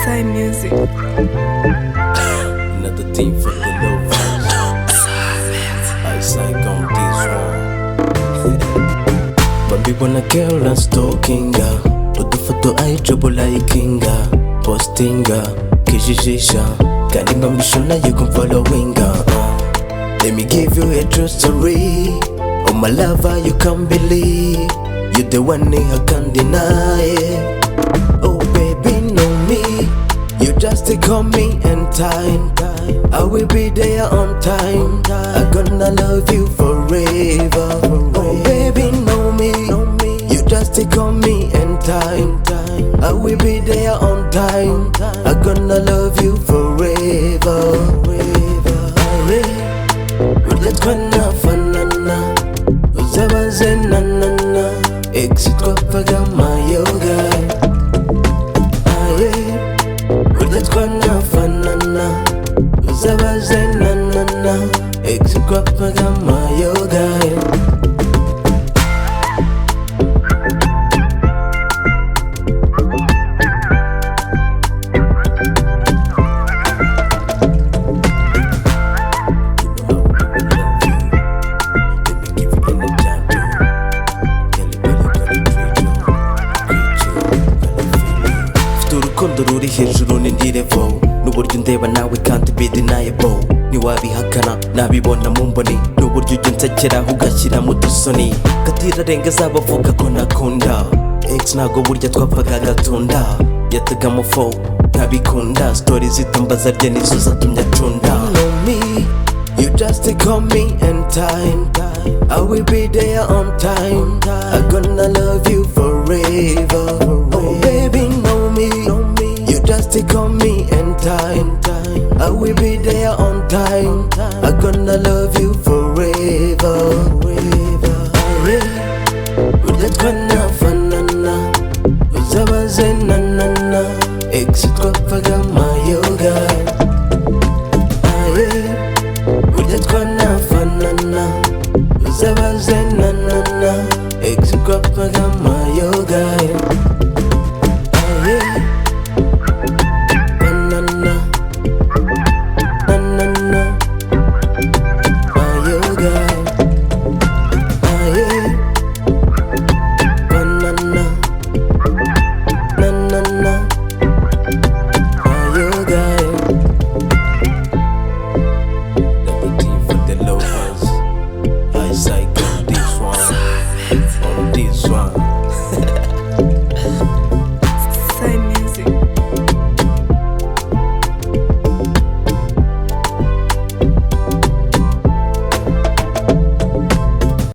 Sai music. Another team for the low vibes. I Saiger on this one. Baby wanna girl and stalkinga. Udufoto I trouble likinga. Postinga, kijijisha. Kandi mbambishona you can followinga. Let me give you a true story. Oh my lover, you can't believe. You the one I can't deny it. Oh baby, know me. You just call me in time. I will be there on time. I gonna love you forever. Oh baby, know me. You just call me in time. I will be there on time. I gonna love you forever. Let's gonna fanana. Uzabaze na na na. Exit kwa pagama yoga. Let's gonna fanana. Uzabaze na na na. Exit kwa pagama yoga. Urukundo ruri hejuru ni ndirevo n'uburyo undeba nawe can't be deniable ntiwabihakana nabibona mu mboni n'uburyo ujya unsekera ugashyira mu dusoni katirarenga zabavuga ko nakunda ex ntago burya twapfaga agatunda yataga amufo ntabikunda story zitambaza rye nizo zatumye acunda. You just call me in time. I will be there on time. I gonna love you forever. Oh baby, know me. You just call me in time. I will be there on time. I gonna love you forever. Let's gonna fanana. Uzabaze na na na. Exit kwa pagama.